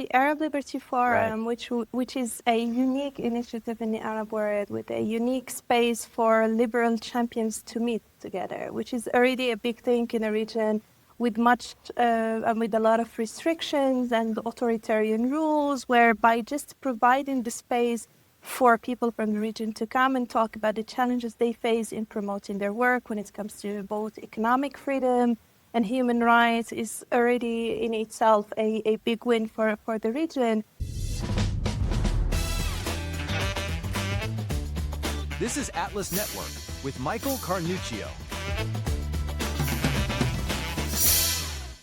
The Arab Liberty Forum, Right. which is a unique initiative in the Arab world with a unique space for liberal champions to meet together, which is already a big thing in the region with much and with a lot of restrictions and authoritarian rules, whereby just providing the space for people from the region to come and talk about the challenges they face in promoting their work when it comes to both economic freedom and human rights is already in itself a big win for the region. This is Atlas Network with Michael Carnuccio.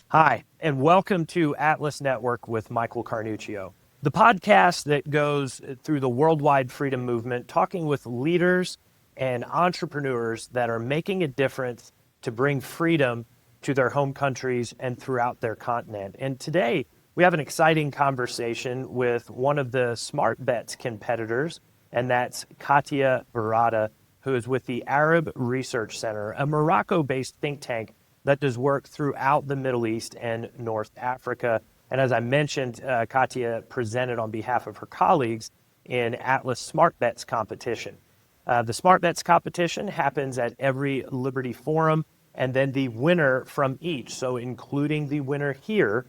Hi, and welcome to Atlas Network with Michael Carnuccio, the podcast that goes through the worldwide freedom movement, talking with leaders and entrepreneurs that are making a difference to bring freedom to their home countries and throughout their continent. And today, we have an exciting conversation with one of the Smart Bets competitors, and that's Kathya Berrada, who is with the Arab Research Center, a Morocco-based think tank that does work throughout the Middle East and North Africa. And as I mentioned, Kathya presented on behalf of her colleagues in Atlas Smart Bets competition. The Smart Bets competition happens at every Liberty Forum, and then the winner from each, so including the winner here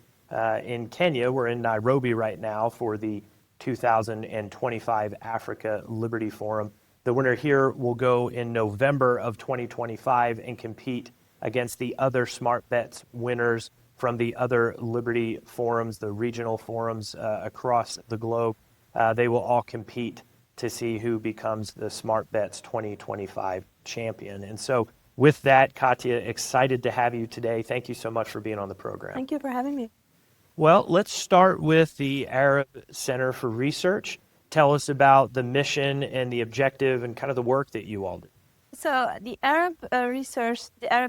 in Kenya, we're in Nairobi right now for the 2025 Africa Liberty Forum. The winner here will go in November of 2025 and compete against the other Smart Bets winners from the other Liberty forums, the regional forums across the globe. They will all compete to see who becomes the Smart Bets 2025 champion. And so with that, Kathya, excited to have you today. Thank you so much for being on the program. Thank you for having me. Well, let's start with the Arab Center for Research. Tell us about the mission and the objective and kind of the work that you all do. So the Arab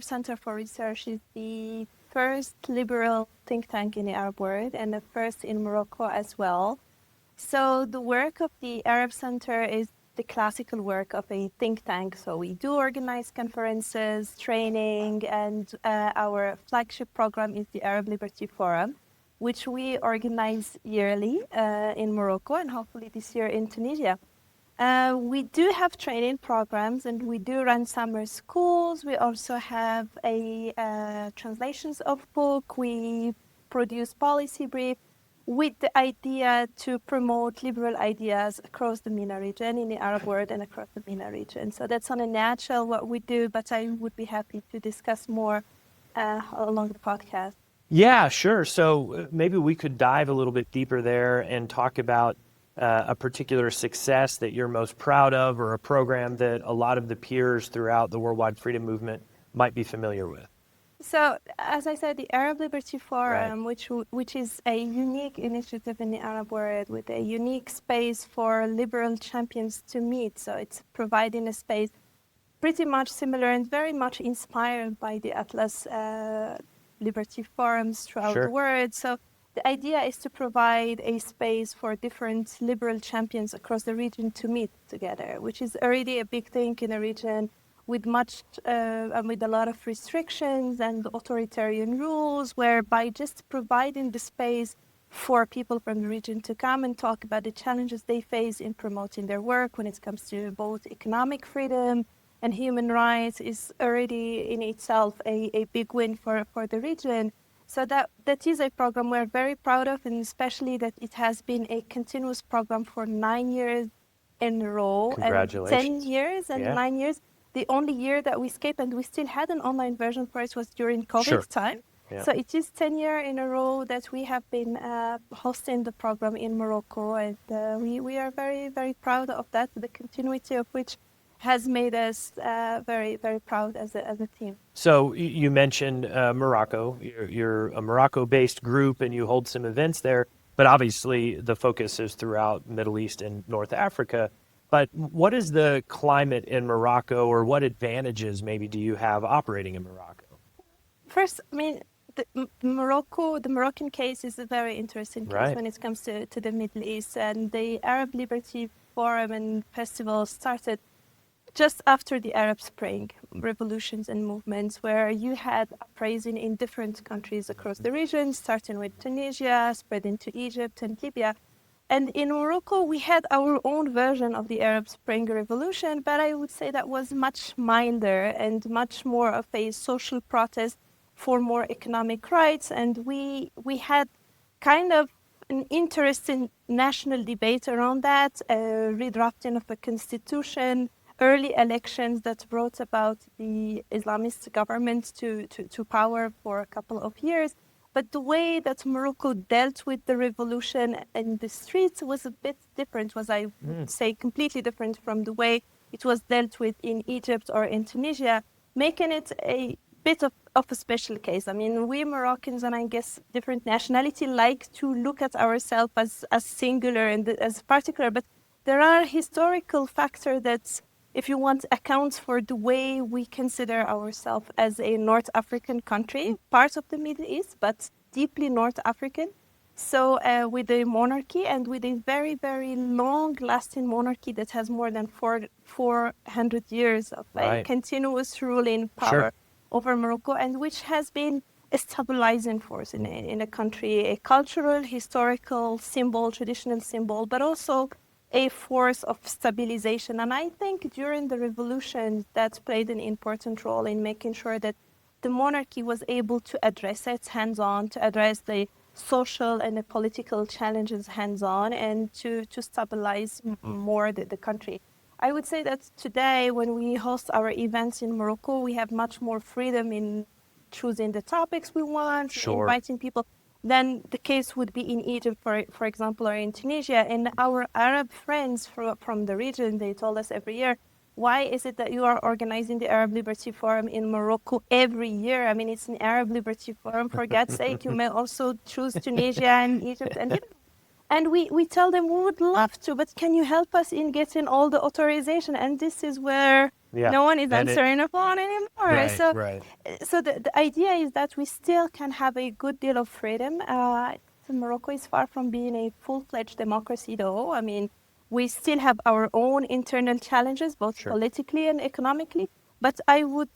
Center for Research is the first liberal think tank in the Arab world and the first in Morocco as well. So the work of the Arab Center is the classical work of a think tank. So we do organize conferences, training, and our flagship program is the Arab Liberty Forum, which we organize yearly in Morocco and hopefully this year in Tunisia. We do have training programs and we do run summer schools. We also have translations of book. We produce policy brief with the idea to promote liberal ideas across the MENA region, in the Arab world and across the MENA region. So that's on a nutshell what we do, but I would be happy to discuss more along the podcast. Yeah, sure. So maybe we could dive a little bit deeper there and talk about a particular success that you're most proud of or a program that a lot of the peers throughout the worldwide freedom movement might be familiar with. So, as I said, the Arab Liberty Forum, Right. which is a unique initiative in the Arab world with a unique space for liberal champions to meet. So it's providing a space pretty much similar and very much inspired by the Atlas Liberty Forums throughout Sure. the world. So the idea is to provide a space for different liberal champions across the region to meet together, which is already a big thing in the region with much and with a lot of restrictions and authoritarian rules, whereby just providing the space for people from the region to come and talk about the challenges they face in promoting their work when it comes to both economic freedom and human rights is already in itself a big win for the region. So that is a program we're very proud of, and especially that it has been a continuous program for 9 years in a row. Congratulations. And 10 years and Yeah. 9 years. The only year that we skipped, and we still had an online version for it, was during COVID Sure. time. Yeah. So it is 10 years in a row that we have been hosting the program in Morocco, and we are very, very proud of that, the continuity of which has made us very, very proud as a team. So you mentioned Morocco. You're a Morocco-based group and you hold some events there, but obviously the focus is throughout Middle East and North Africa. But what is the climate in Morocco, or what advantages maybe do you have operating in Morocco? First, I mean, the Moroccan case is a very interesting case Right. when it comes to the Middle East, and the Arab Liberty Forum and Festival started just after the Arab Spring revolutions and movements, where you had uprising in different countries across the region, starting with Tunisia, spreading to Egypt and Libya. And in Morocco, we had our own version of the Arab Spring Revolution, but I would say that was much milder and much more of a social protest for more economic rights. And we had kind of an interesting national debate around that, redrafting of the constitution, early elections that brought about the Islamist government to power for a couple of years. But the way that Morocco dealt with the revolution in the streets was a bit different, was I would say completely different from the way it was dealt with in Egypt or in Tunisia, making it a bit of a special case. I mean, we Moroccans, and I guess different nationality, like to look at ourselves as singular and as particular, but there are historical factors that, if you want, accounts for the way we consider ourselves as a North African country, part of the Middle East, but deeply North African. So with a monarchy and with a very, very long-lasting monarchy that has more than 400 years of a continuous ruling power over Morocco, and which has been a stabilizing force in a country, a cultural, historical symbol, traditional symbol, but also a force of stabilization. And I think during the revolution, that played an important role in making sure that the monarchy was able to address it hands-on, to address the social and the political challenges hands-on, and to stabilize more the country. I would say that today, when we host our events in Morocco, we have much more freedom in choosing the topics we want, inviting people, than the case would be in Egypt, for example, or in Tunisia. And our Arab friends from the region, they told us every year, why is it that you are organizing the Arab Liberty Forum in Morocco every year? I mean, it's an Arab Liberty Forum, for God's sake. You may also choose Tunisia and Egypt. And we tell them we would love to, but can you help us in getting all the authorization? And this is where no one is answering the phone anymore. So the idea is that we still can have a good deal of freedom. Morocco is far from being a full-fledged democracy, though. I mean, we still have our own internal challenges, both politically and economically. But I would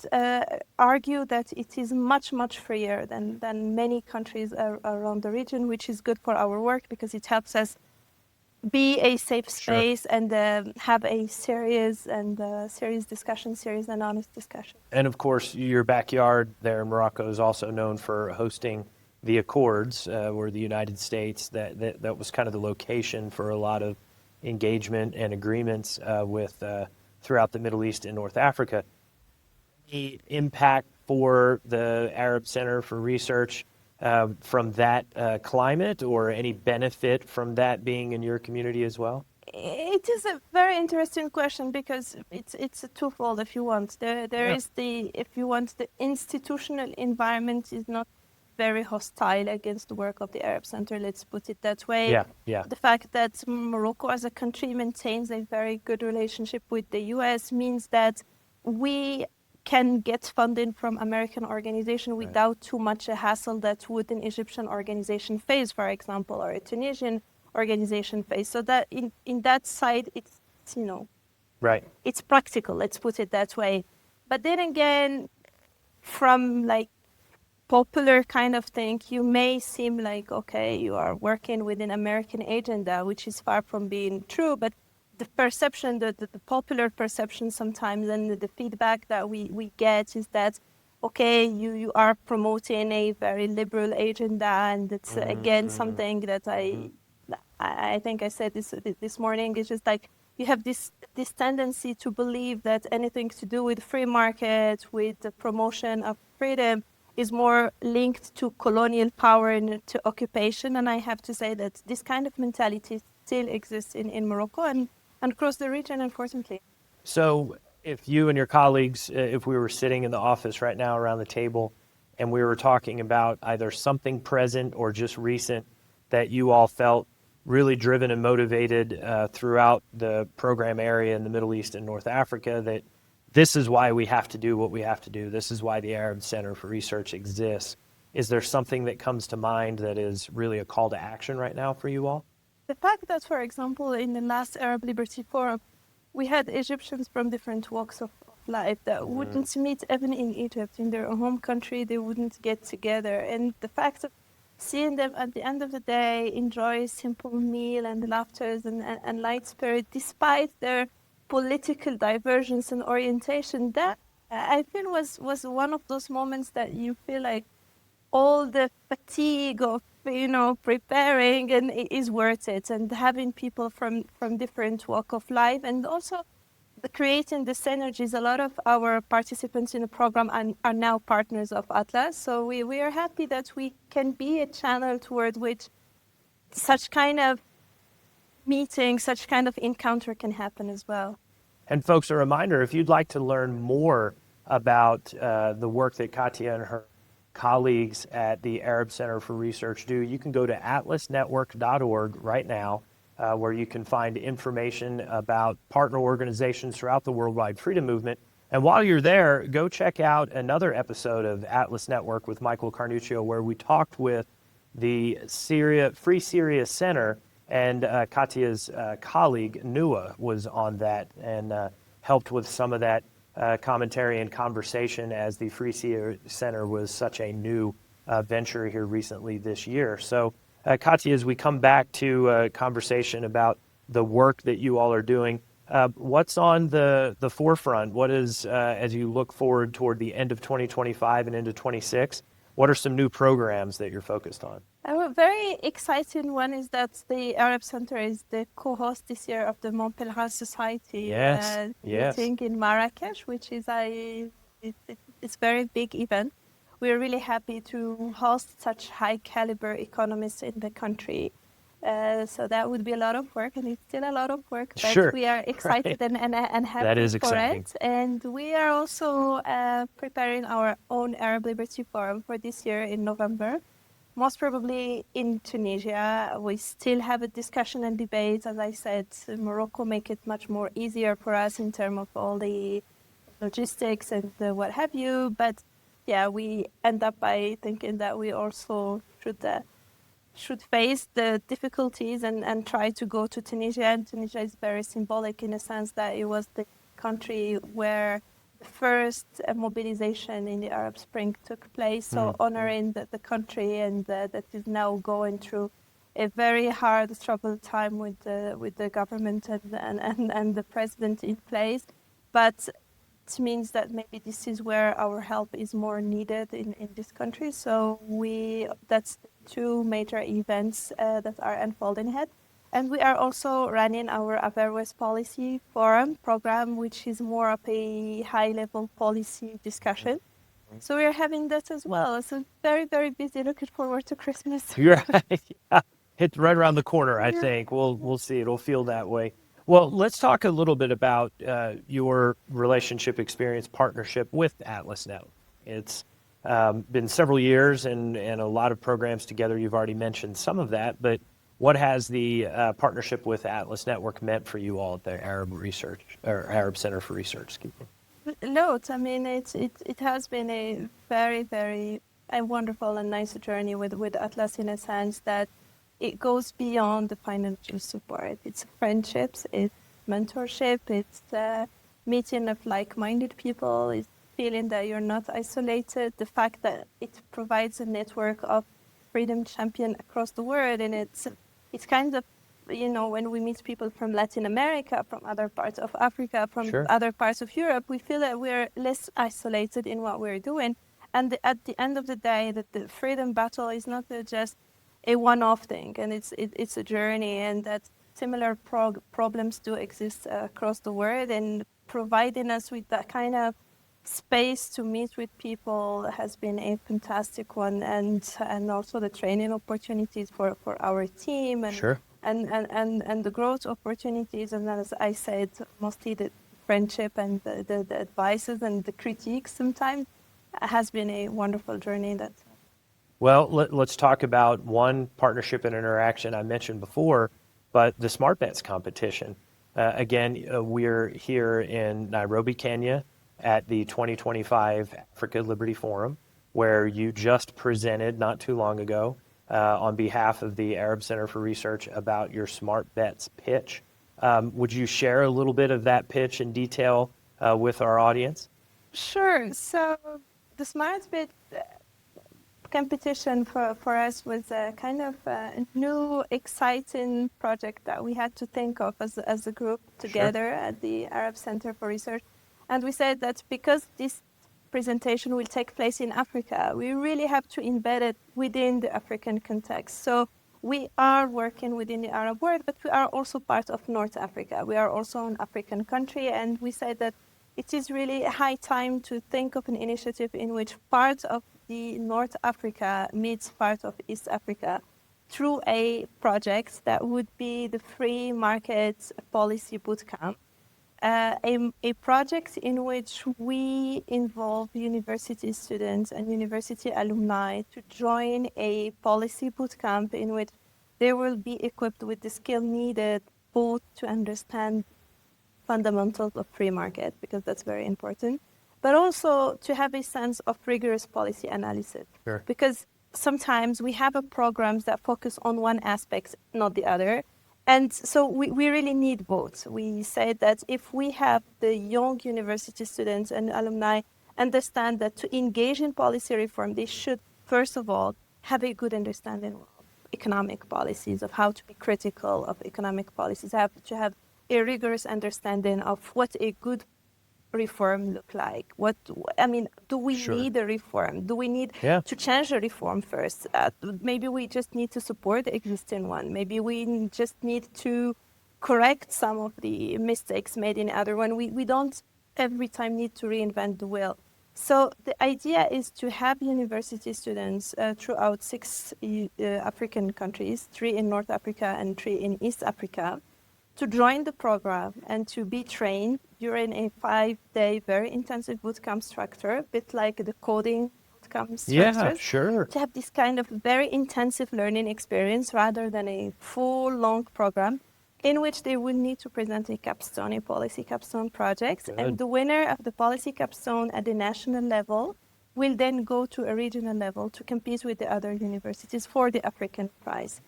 argue that it is much, much freer than many countries around the region, which is good for our work because it helps us be a safe space and have a serious discussion, serious and honest discussion. And of course, your backyard there in Morocco is also known for hosting the Accords, where the United States, that was kind of the location for a lot of engagement and agreements with throughout the Middle East and North Africa. Any impact for the Arab Center for Research from that climate, or any benefit from that being in your community as well? It is a very interesting question because it's a twofold, if you want. There is if you want, the institutional environment is not very hostile against the work of the Arab Center, let's put it that way. The fact that Morocco as a country maintains a very good relationship with the US means that we can get funding from American organization without too much a hassle that would an Egyptian organization face, for example, or a Tunisian organization face. So that in that side, it's, it's practical, let's put it that way. But then again, from like popular kind of thing, you may seem like, okay, you are working with an American agenda, which is far from being true, but the perception, the popular perception sometimes, and the feedback that we get is that, okay, you are promoting a very liberal agenda, and it's again something that I think I said this morning. It's just like you have this tendency to believe that anything to do with free market, with the promotion of freedom, is more linked to colonial power and to occupation. And I have to say that this kind of mentality still exists in Morocco and across the region, unfortunately. So if you and your colleagues, if we were sitting in the office right now around the table and we were talking about either something present or just recent that you all felt really driven and motivated throughout the program area in the Middle East and North Africa, that this is why we have to do what we have to do, this is why the Arab Center for Research exists, is there something that comes to mind that is really a call to action right now for you all? The fact that, for example, in the last Arab Liberty Forum, we had Egyptians from different walks of life that wouldn't meet even in Egypt, in their home country. They wouldn't get together, and the fact of seeing them at the end of the day enjoy a simple meal and laughters and light spirit despite their political divergence and orientation, that I feel was one of those moments that you feel like all the fatigue of preparing and it is worth it, and having people from different walk of life, and also creating the synergies. A lot of our participants in the program are now partners of Atlas, so we are happy that we can be a channel toward which such kind of meeting, such kind of encounter can happen as well. And folks, a reminder, if you'd like to learn more about the work that Kathya and her colleagues at the Arab Center for Research do, you can go to atlasnetwork.org right now, where you can find information about partner organizations throughout the worldwide freedom movement. And while you're there, go check out another episode of Atlas Network with Michael Carnuccio, where we talked with the Free Syria Center, and Kathya's colleague, Nua, was on that and helped with some of that commentary and conversation, as the Free Syria Center was such a new venture here recently this year. So, Kathya, as we come back to a conversation about the work that you all are doing, what's on the forefront? What is, as you look forward toward the end of 2025 and into 26, what are some new programs that you're focused on? A very exciting one is that the Arab Center is the co-host this year of the Montpellier Society meeting in Marrakesh, which is it's very big event. We're really happy to host such high caliber economists in the country. So that would be a lot of work, and it's still a lot of work, but sure, we are excited right. and happy that is for exciting. it. And we are also preparing our own Arab Liberty Forum for this year in November, most probably in Tunisia. We still have a discussion and debate. As I said, Morocco make it much more easier for us in terms of all the logistics and what have you. But yeah, we end up by thinking that we also should face the difficulties and try to go to Tunisia. And Tunisia is very symbolic in a sense that it was the country where the first mobilization in the Arab Spring took place. So honoring the country, and that is now going through a very hard, troubled time with the government and the president in place. But it means that maybe this is where our help is more needed in this country. So that's the two major events that are unfolding ahead. And we are also running our Averroes Policy Forum program, which is more of a high-level policy discussion. So we're having that as well. So very, very busy. Looking forward to Christmas. You're right. Yeah. It's right around the corner, I think. We'll see. It'll feel that way. Well, let's talk a little bit about your relationship experience, partnership with Atlas Network. It's been several years and a lot of programs together. You've already mentioned some of that, but what has the partnership with Atlas Network meant for you all at the Arab Center for Research? Excuse me. Loads. I mean, it has been a very, very wonderful and nice journey with Atlas, in a sense that it goes beyond the financial support. It's friendships, it's mentorship, it's meeting of like-minded people, it's feeling that you're not isolated, the fact that it provides a network of freedom champions across the world. And it's kind of, when we meet people from Latin America, from other parts of Africa, from other parts of Europe, we feel that we're less isolated in what we're doing. And at the end of the day, that the freedom battle is not just a one-off thing, and it's a journey, and that similar problems do exist across the world, and providing us with that kind of space to meet with people has been a fantastic one, and also the training opportunities for our team, and the growth opportunities, and as I said, mostly the friendship and the advices and the critiques sometimes has been a wonderful journey. Well, let's talk about one partnership and interaction I mentioned before, but the Smart Bets competition. Again, we're here in Nairobi, Kenya, at the 2025 Africa Liberty Forum, where you just presented not too long ago on behalf of the Arab Center for Research about your Smart Bets pitch. Would you share a little bit of that pitch in detail with our audience? Sure. So the Smart Bid competition for us was a kind of a new, exciting project that we had to think of as a group together at the Arab Center for Research. And we said that because this presentation will take place in Africa, we really have to embed it within the African context. So we are working within the Arab world, but we are also part of North Africa. We are also an African country, and we said that it is really a high time to think of an initiative in which part of the North Africa meets part of East Africa through a project that would be the Free Market Policy Bootcamp, a project in which we involve university students and university alumni to join a policy bootcamp in which they will be equipped with the skill needed both to understand fundamentals of free market, because that's very important, but also to have a sense of rigorous policy analysis. Sure. Because sometimes we have programs that focus on one aspect, not the other. And so we really need both. We say that if we have the young university students and alumni understand that to engage in policy reform, they should, first of all, have a good understanding of economic policies, of how to be critical of economic policies, have to have a rigorous understanding of what a good reform look like. Do we need a reform? Do we need to change the reform first? Maybe we just need to support the existing one. Maybe we just need to correct some of the mistakes made in the other one. We don't every time need to reinvent the wheel. So the idea is to have university students throughout 6 African countries, 3 in North Africa and 3 in East Africa, to join the program and to be trained during a 5-day very intensive bootcamp structure, a bit like the coding bootcamp structures. Yeah, sure. To have this kind of very intensive learning experience rather than a full long program in which they will need to present a capstone, a policy capstone project. Good. And the winner of the policy capstone at the national level will then go to a regional level to compete with the other universities for the African prize.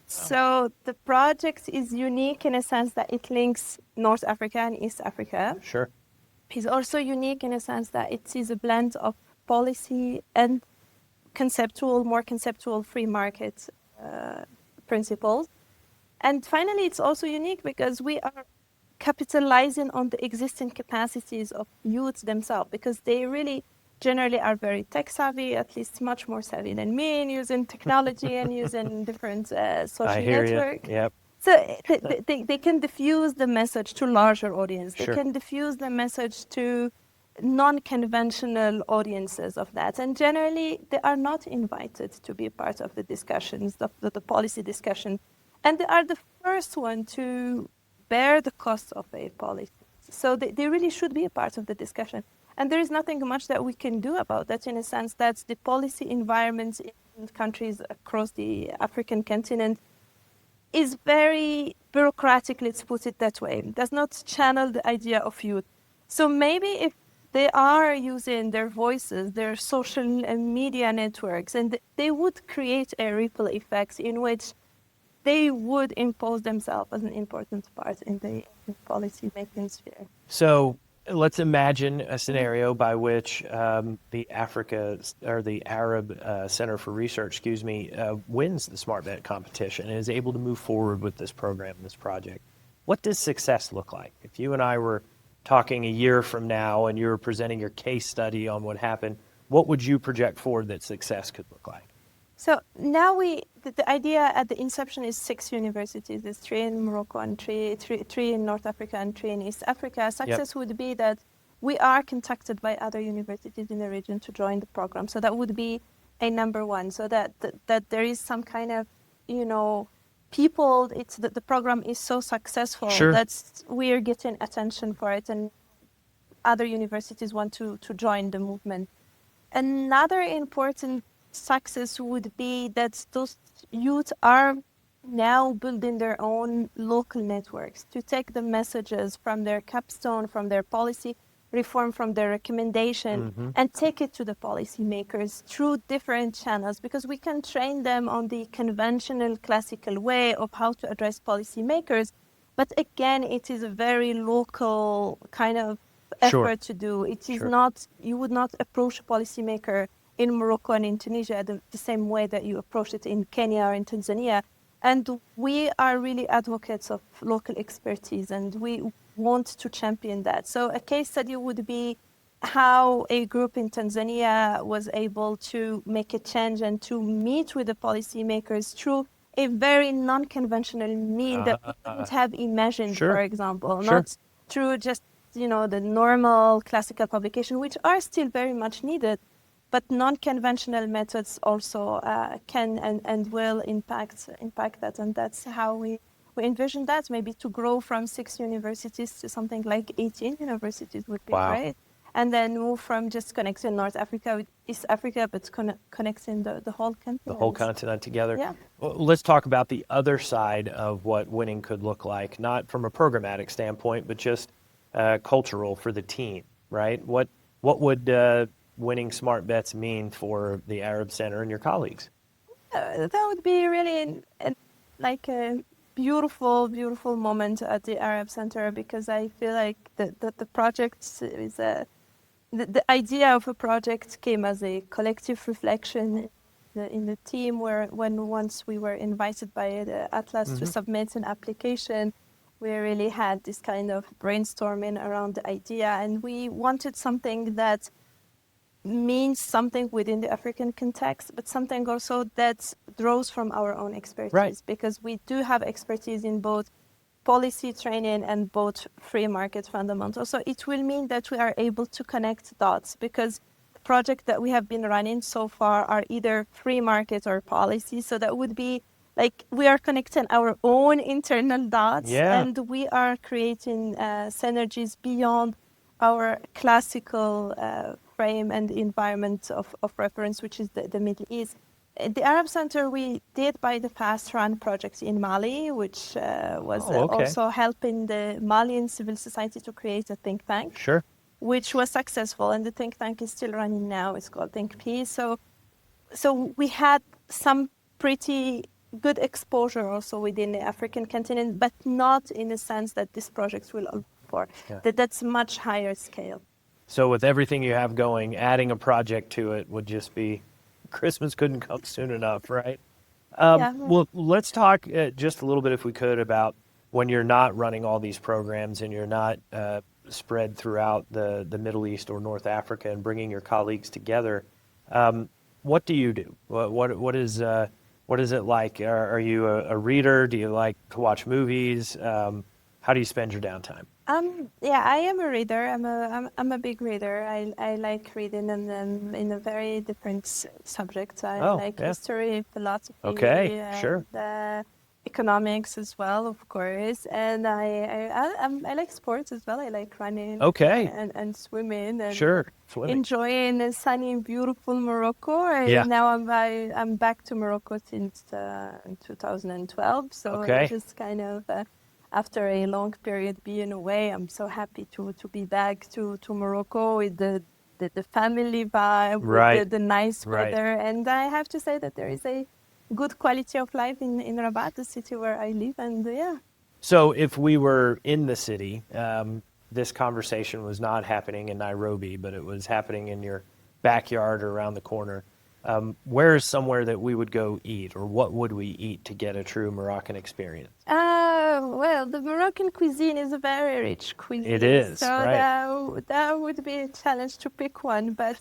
So the project is unique in a sense that it links North Africa and East Africa. Sure. It's also unique in a sense that it is a blend of policy and more conceptual free market principles. And finally, it's also unique because we are capitalizing on the existing capacities of youth themselves, because they really generally are very tech savvy, at least much more savvy than me in using technology and using different social networks. Yep. So they can diffuse the message to larger audience. They Sure. can diffuse the message to non-conventional audiences of that. And generally, they are not invited to be part of the discussions, of the policy discussion. And they are the first one to bear the cost of a policy. So they really should be a part of the discussion. And there is nothing much that we can do about that, in a sense that the policy environment in countries across the African continent is very bureaucratic, let's put it that way. It does not channel the idea of youth. So maybe if they are using their voices, their social media networks, and they would create a ripple effect in which they would impose themselves as an important part in the policy making sphere. So let's imagine a scenario by which the Arab Center for Research, wins the Smart Bet competition and is able to move forward with this program, this project. What does success look like? If you and I were talking a year from now and you were presenting your case study on what happened, what would you project forward that success could look like? So now the idea at the inception is 6 universities. There's 3 in Morocco and 3 in North Africa and 3 in East Africa. Success would be that we are contacted by other universities in the region to join the program. So that would be a number one. So that there is some kind of, people, the program is so successful that we are getting attention for it, and other universities want to join the movement. Another important success would be that those youth are now building their own local networks to take the messages from their capstone, from their policy reform, from their recommendation, and take it to the policymakers through different channels, because we can train them on the conventional classical way of how to address policymakers. But again, it is a very local kind of Sure. effort to do. It is Sure. not, you would not approach a policymaker in Morocco and in Tunisia the same way that you approach it in Kenya or in Tanzania. And we are really advocates of local expertise, and we want to champion that. So a case study would be how a group in Tanzania was able to make a change and to meet with the policymakers through a very non-conventional mean that we wouldn't have imagined, Sure. for example, Sure. not through just, the normal classical publication, which are still very much needed, but non-conventional methods also can and will impact that. And that's how we envision that, maybe to grow from 6 universities to something like 18 universities would be Wow. great. And then move from just connecting North Africa with East Africa, but connecting the whole continent. The whole continent together. Yeah. Well, let's talk about the other side of what winning could look like, not from a programmatic standpoint, but just cultural for the team, right? What would winning smart bets mean for the Arab Center and your colleagues? That would be really like a beautiful, beautiful moment at the Arab Center, because I feel like the project is the idea of a project came as a collective reflection in the team, once we were invited by the Atlas to submit an application, we really had this kind of brainstorming around the idea, and we wanted something that means something within the African context, but something also that draws from our own expertise, Right. because we do have expertise in both policy training and both free market fundamentals. So it will mean that we are able to connect dots, because the project that we have been running so far are either free market or policy. So that would be like we are connecting our own internal dots, Yeah. and we are creating synergies beyond our classical frame and environment of reference, which is the Middle East. The Arab Center, we did by the past run projects in Mali, which was okay. also helping the Malian civil society to create a think tank, Sure. which was successful, and the think tank is still running now. It's called Think Peace. So we had some pretty good exposure also within the African continent, but not in the sense that this project will allow for. Yeah. That's much higher scale. So with everything you have going, adding a project to it would just be, Christmas couldn't come soon enough, right? Yeah. Well, let's talk just a little bit, if we could, about when you're not running all these programs and you're not spread throughout the Middle East or North Africa and bringing your colleagues together. What do you do? What is it like? Are you a reader? Do you like to watch movies? How do you spend your downtime? Yeah, I am a reader. I'm a big reader. I like reading in a very different subjects. I like history, philosophy. Okay, sure. Economics as well, of course. And I like sports as well. I like running. Okay. And swimming. And Sure, swimming. Enjoying a sunny, beautiful Morocco. Yeah. Now I'm back to Morocco since 2012. So Okay. just kind of. After a long period being away, I'm so happy to be back to Morocco with the family vibe, Right. with the nice Right. weather. And I have to say that there is a good quality of life in Rabat, the city where I live. And yeah. So if we were in the city, this conversation was not happening in Nairobi, but it was happening in your backyard or around the corner. Where is somewhere that we would go eat, or what would we eat to get a true Moroccan experience? Well, the Moroccan cuisine is a very rich cuisine. It is, so right. that would be a challenge to pick one. But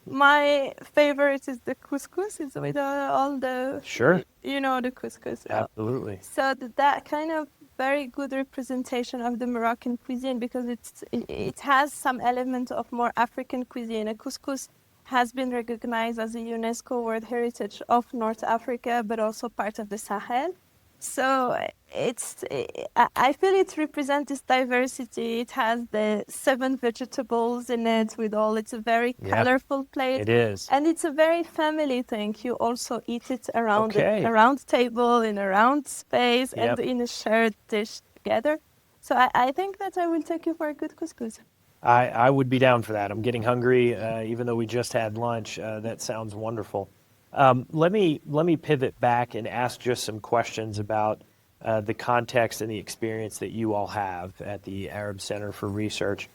my favorite is the couscous. It's with all the Sure. the couscous. Absolutely. So that kind of very good representation of the Moroccan cuisine, because it has some element of more African cuisine. A couscous has been recognized as a UNESCO World Heritage of North Africa, but also part of the Sahel. So I feel it represents this diversity. It has the 7 vegetables in it with all. It's a very colorful plate. It is. And it's a very family thing. You also eat it around Okay. a round table, in a round space, Yep. and in a shared dish together. So I think that I will take you for a good couscous. I would be down for that. I'm getting hungry, even though we just had lunch. That sounds wonderful. Let me pivot back and ask just some questions about the context and the experience that you all have at the Arab Center for Research,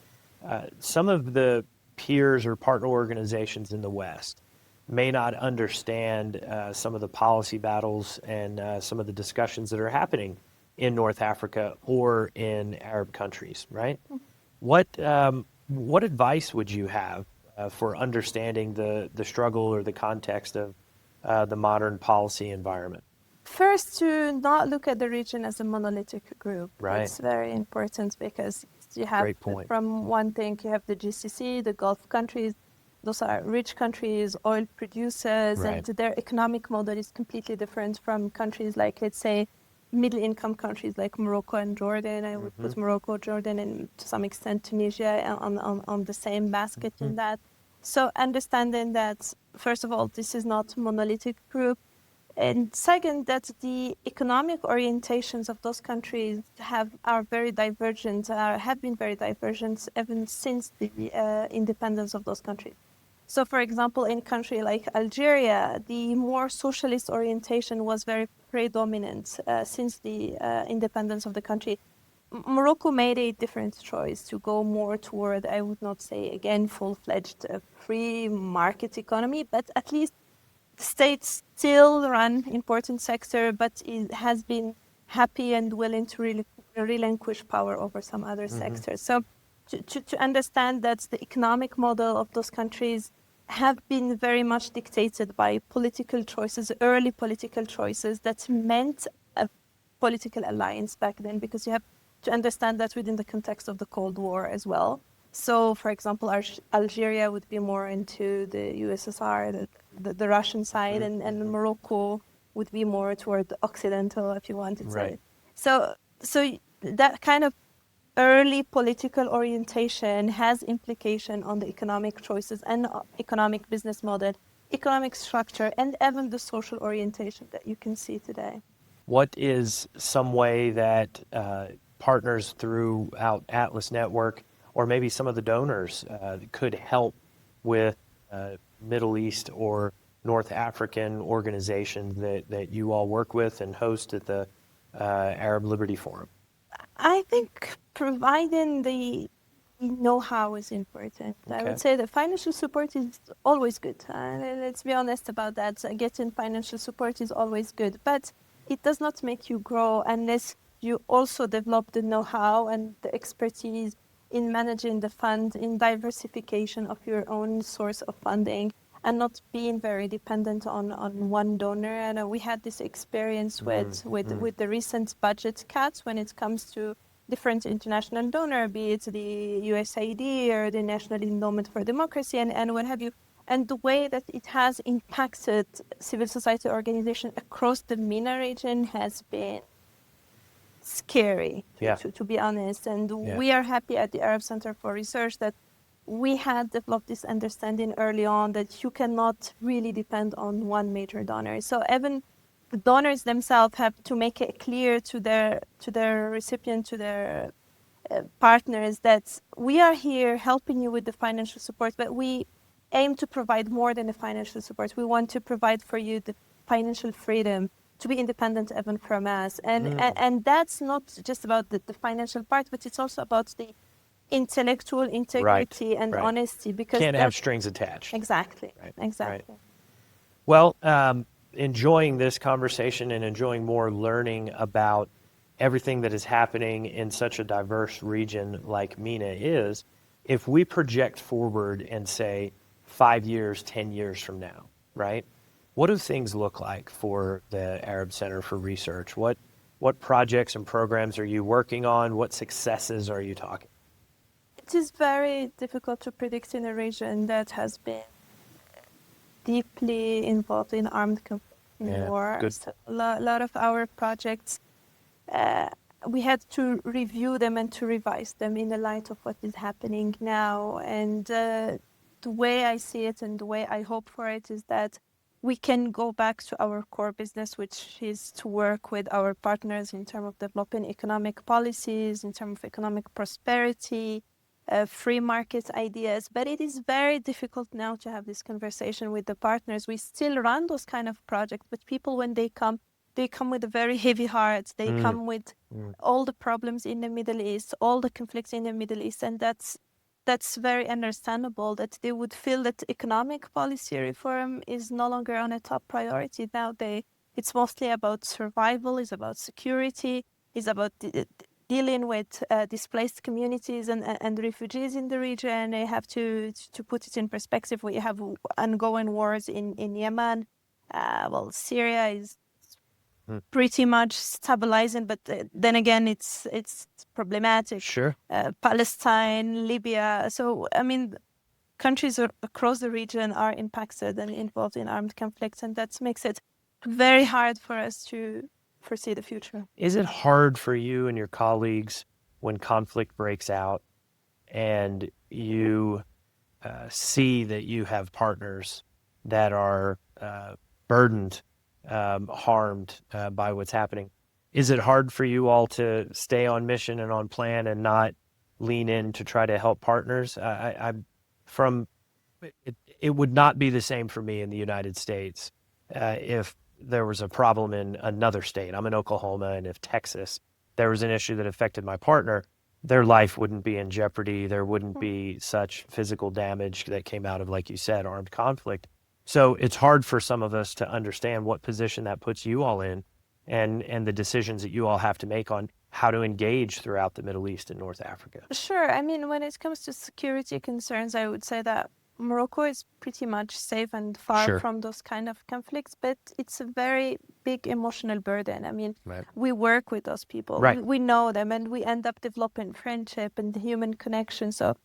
some of the peers or partner organizations in the West may not understand some of the policy battles and some of the discussions that are happening in North Africa or in Arab countries, right? What advice would you have for understanding the struggle or the context of the modern policy environment? First, to not look at the region as a monolithic group. Right. It's very important because you have, Great point. from one thing, you have the GCC, the Gulf countries. Those are rich countries, oil producers, Right. and their economic model is completely different from countries like, let's say, middle-income countries like Morocco and Jordan. I would put Morocco, Jordan, and to some extent Tunisia on the same basket in that. So understanding that, first of all, this is not a monolithic group. And second, that the economic orientations of those countries are very divergent, have been very divergent even since the independence of those countries. So, for example, in a country like Algeria, the more socialist orientation was very predominant since the independence of the country. Morocco made a different choice to go more toward, I would not say again, full-fledged free market economy, but at least the state still run important sector, but it has been happy and willing to relinquish power over some other sectors. So to understand that the economic model of those countries have been very much dictated by political choices, early political choices that meant a political alliance back then, because you have to understand that within the context of the Cold War as well. So, for example, Algeria would be more into the USSR, the Russian side, and Morocco would be more toward the Occidental, if you want to say. So that kind of early political orientation has implication on the economic choices and economic business model, economic structure, and even the social orientation that you can see today. What is some way that partners throughout Atlas Network, or maybe some of the donors, could help with Middle East or North African organizations that you all work with and host at the Arab Liberty Forum? I think providing the know-how is important. Okay. I would say the financial support is always good. Let's be honest about that. Getting financial support is always good, but it does not make you grow unless you also develop the know-how and the expertise in managing the fund, in diversification of your own source of funding, and not being very dependent on one donor. And we had this experience with the recent budget cuts when it comes to different international donor, be it the USAID or the National Endowment for Democracy and what have you. And the way that it has impacted civil society organizations across the MENA region has been scary, to be honest. And we are happy at the Arab Center for Research that we had developed this understanding early on that you cannot really depend on one major donor. So even the donors themselves have to make it clear to their recipient, to their partners, that we are here helping you with the financial support, but we aim to provide more than the financial support. We want to provide for you the financial freedom to be independent even from us. And that's not just about the financial part, but it's also about the intellectual integrity and honesty. Because can't have strings attached. Exactly. Right. Exactly. Right. Well, enjoying this conversation and enjoying more learning about everything that is happening in such a diverse region like MENA is, if we project forward and say 5 years, 10 years from now, right? What do things look like for the Arab Center for Research? What projects and programs are you working on? What successes are you talking? It is very difficult to predict in a region that has been deeply involved in armed conflict and war. So a lot of our projects, we had to review them and to revise them in the light of what is happening now. And the way I see it and the way I hope for it is that we can go back to our core business, which is to work with our partners in terms of developing economic policies, in terms of economic prosperity, free market ideas. But it is very difficult now to have this conversation with the partners. We still run those kind of projects, but people, when they come, they come with a very heavy heart. They come with all the problems in the Middle East, all the conflicts in the Middle East, and that's very understandable that they would feel that economic policy reform is no longer on a top priority. Now it's mostly about survival, it's about security, it's about dealing with displaced communities and refugees in the region. They have to put it in perspective. We have ongoing wars in Yemen. Syria is pretty much stabilizing, but then again, it's problematic. Sure. Palestine, Libya. So, I mean, countries across the region are impacted and involved in armed conflicts, and that makes it very hard for us to foresee the future. Is it hard for you and your colleagues when conflict breaks out and you see that you have partners that are burdened, harmed by what's happening? Is it hard for you all to stay on mission and on plan and not lean in to try to help partners? It would not be the same for me in the United States if there was a problem in another state. I'm in Oklahoma, and if Texas, there was an issue that affected my partner, their life wouldn't be in jeopardy. There wouldn't be such physical damage that came out of, like you said, armed conflict. So it's hard for some of us to understand what position that puts you all in and the decisions that you all have to make on how to engage throughout the Middle East and North Africa. Sure. I mean, when it comes to security concerns, I would say that Morocco is pretty much safe and far from those kind of conflicts, but it's a very big emotional burden. I mean, we work with those people. We know them, and we end up developing friendship and human connection. So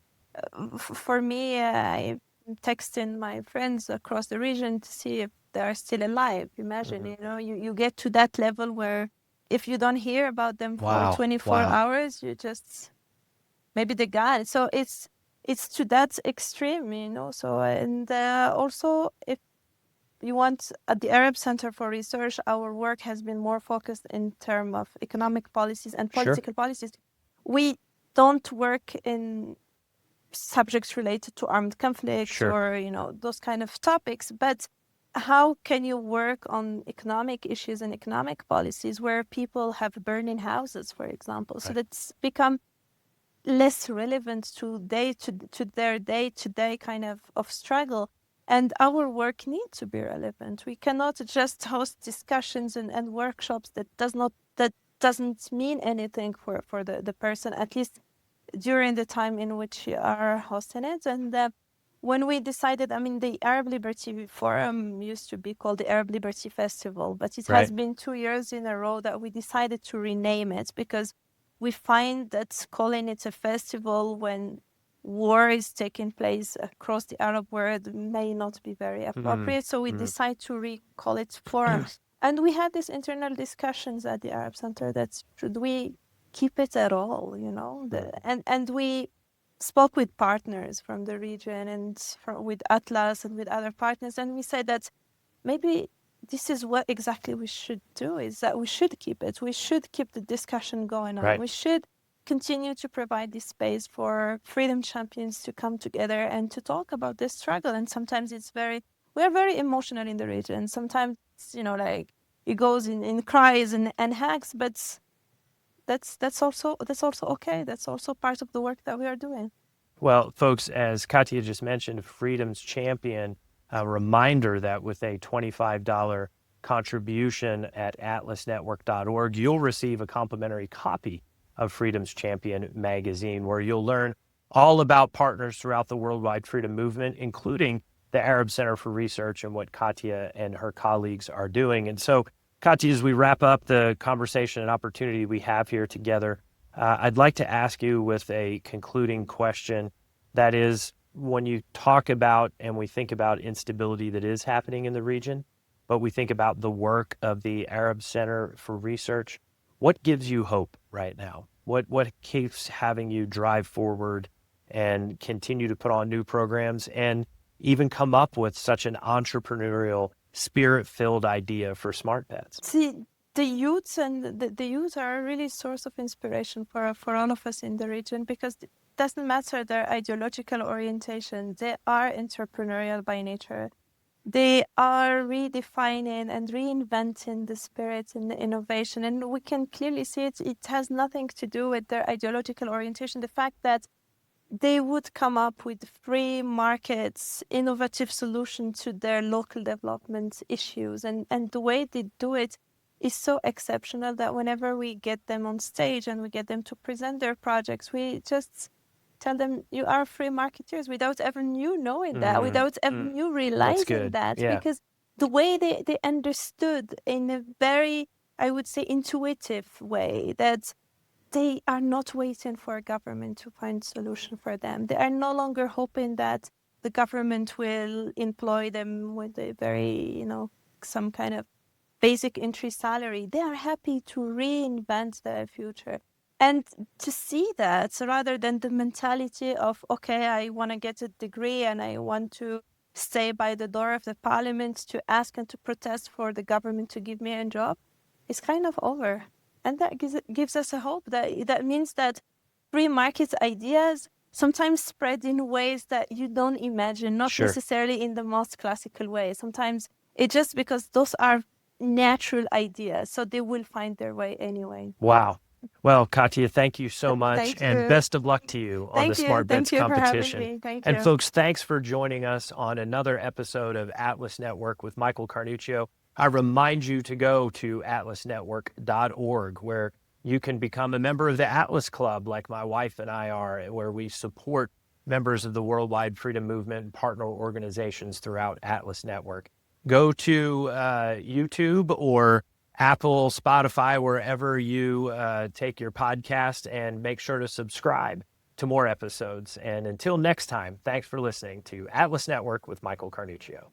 for me, I'm texting my friends across the region to see if they are still alive. Imagine, you get to that level where if you don't hear about them for 24 hours, you just, maybe they're gone. So it's to that extreme, So, and also, if you want, at the Arab Center for Research, our work has been more focused in terms of economic policies and political policies. We don't work in subjects related to armed conflicts or, those kind of topics. But how can you work on economic issues and economic policies where people have burning houses, for example? So that's become less relevant to their day-to-day kind of struggle. And our work needs to be relevant. We cannot just host discussions and workshops that doesn't mean anything for the person, at least during the time in which you are hosting it. And when we decided, I mean, the Arab Liberty Forum used to be called the Arab Liberty Festival, but it has been 2 years in a row that we decided to rename it, because we find that calling it a festival when war is taking place across the Arab world may not be very appropriate. So we decide to recall it forum. And we had these internal discussions at the Arab Center that should we keep it at all, and we spoke with partners from the region and with Atlas and with other partners, and we said that maybe this is what exactly we should do, is that we should keep it. We should keep the discussion going on. We should continue to provide this space for freedom champions to come together and to talk about this struggle. And sometimes we are very emotional in the region. Sometimes, it goes in cries and hugs, but that's also okay. That's also part of the work that we are doing. Well, folks, as Kathya just mentioned, Freedom's Champion, a reminder that with a $25 contribution at atlasnetwork.org, you'll receive a complimentary copy of Freedom's Champion magazine, where you'll learn all about partners throughout the worldwide freedom movement, including the Arab Center for Research and what Kathya and her colleagues are doing. And so, Kathya, as we wrap up the conversation and opportunity we have here together, I'd like to ask you with a concluding question. That is, when you talk about and we think about instability that is happening in the region, but we think about the work of the Arab Center for Research, what gives you hope right now? What keeps having you drive forward and continue to put on new programs and even come up with such an entrepreneurial, spirit-filled idea for Smart Pets? See, the youths and the youth are really a source of inspiration for all of us in the region, because it doesn't matter their ideological orientation. They are entrepreneurial by nature. they are redefining and reinventing the spirit and the innovation. And we can clearly see it has nothing to do with their ideological orientation. The fact that they would come up with free markets, innovative solution to their local development issues. And the way they do it is so exceptional that whenever we get them on stage and we get them to present their projects, we just tell them you are free marketeers without even you knowing that, without even you realizing good. that, Yeah. because the way they understood in a very, I would say, intuitive way that they are not waiting for a government to find solution for them. They are no longer hoping that the government will employ them with a very, some kind of basic entry salary. They are happy to reinvent their future. And to see that, so rather than the mentality of, okay, I want to get a degree and I want to stay by the door of the parliament to ask and to protest for the government to give me a job, it's kind of over. And that gives us a hope that means that free market ideas sometimes spread in ways that you don't imagine, not necessarily in the most classical way. Sometimes it's just because those are natural ideas, so they will find their way anyway. Wow. Well, Kathya, thank you so much, Thank and you. best of luck to you on the Smart Bets Thank you for having competition. me. Thank And you. folks, thanks for joining us on another episode of Atlas Network with Michael Carnuccio. I remind you to go to atlasnetwork.org, where you can become a member of the Atlas Club, like my wife and I are, where we support members of the Worldwide Freedom Movement and partner organizations throughout Atlas Network. Go to YouTube or Apple, Spotify, wherever you take your podcast, and make sure to subscribe to more episodes. And until next time, thanks for listening to Atlas Network with Michael Carnuccio.